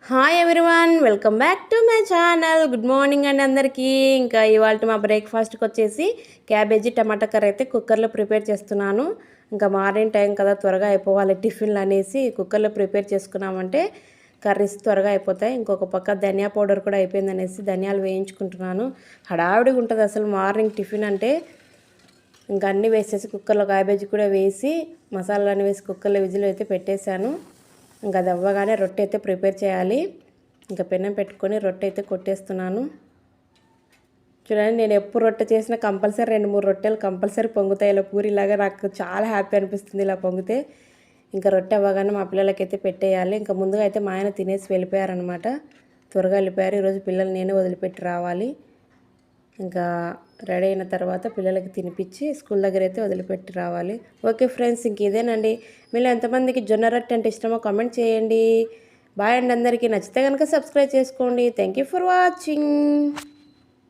Hi everyone, welcome back to my channel. Good morning అండి అందరికీ. ఇంకా ఇవాళ మా బ్రేక్ఫాస్ట్కి వచ్చేసి క్యాబేజీ టమాటా కర్రీ అయితే కుక్కర్లో ప్రిపేర్ చేస్తున్నాను. ఇంకా మార్నింగ్ టైం కదా, త్వరగా అయిపోవాలి టిఫిన్లు అనేసి కుక్కర్లో ప్రిపేర్ చేసుకున్నామంటే కర్రీస్ త్వరగా అయిపోతాయి. ఇంకొక పక్క ధనియా పౌడర్ కూడా అయిపోయింది అనేసి ధనియాలు వేయించుకుంటున్నాను. హడావిడిగా ఉంటుంది అసలు మార్నింగ్ టిఫిన్ అంటే. ఇంకా అన్నీ వేసేసి కుక్కర్లో క్యాబేజీ కూడా వేసి మసాలాన్ని వేసి కుక్కర్లో విజిల్ అయితే పెట్టేశాను. ఇంకా అది అవ్వగానే రొట్టె అయితే ప్రిపేర్ చేయాలి. ఇంకా పెనం పెట్టుకొని రొట్టె అయితే కొట్టేస్తున్నాను. చూడండి, నేను ఎప్పుడు రొట్టె చేసినా కంపల్సరీ 2-3 రొట్టెలు కంపల్సరీ పొంగుతాయి ఇలా పూరిలాగా. నాకు చాలా హ్యాపీ అనిపిస్తుంది ఇలా పొంగితే. ఇంకా రొట్టె అవ్వగానే మా పిల్లలకైతే పెట్టేయాలి. ఇంకా ముందుగా అయితే మా ఆయన తినేసి వెళ్ళిపోయారనమాట. త్వరగా వెళ్ళిపోయారు. ఈరోజు పిల్లలు నేనే వదిలిపెట్టి రావాలి. ఇంకా రెడీ అయిన తర్వాత పిల్లలకి తినిపించి స్కూల్ దగ్గర అయితే వదిలిపెట్టి రావాలి. ఓకే ఫ్రెండ్స్, ఇంక ఇదేనండి. మీరు ఎంతమందికి జొన్న రొట్టె అంటే ఇష్టమో కామెంట్ చేయండి. బాయ్ అండి అందరికీ. నచ్చితే కనుక సబ్స్క్రైబ్ చేసుకోండి. Thank you for watching.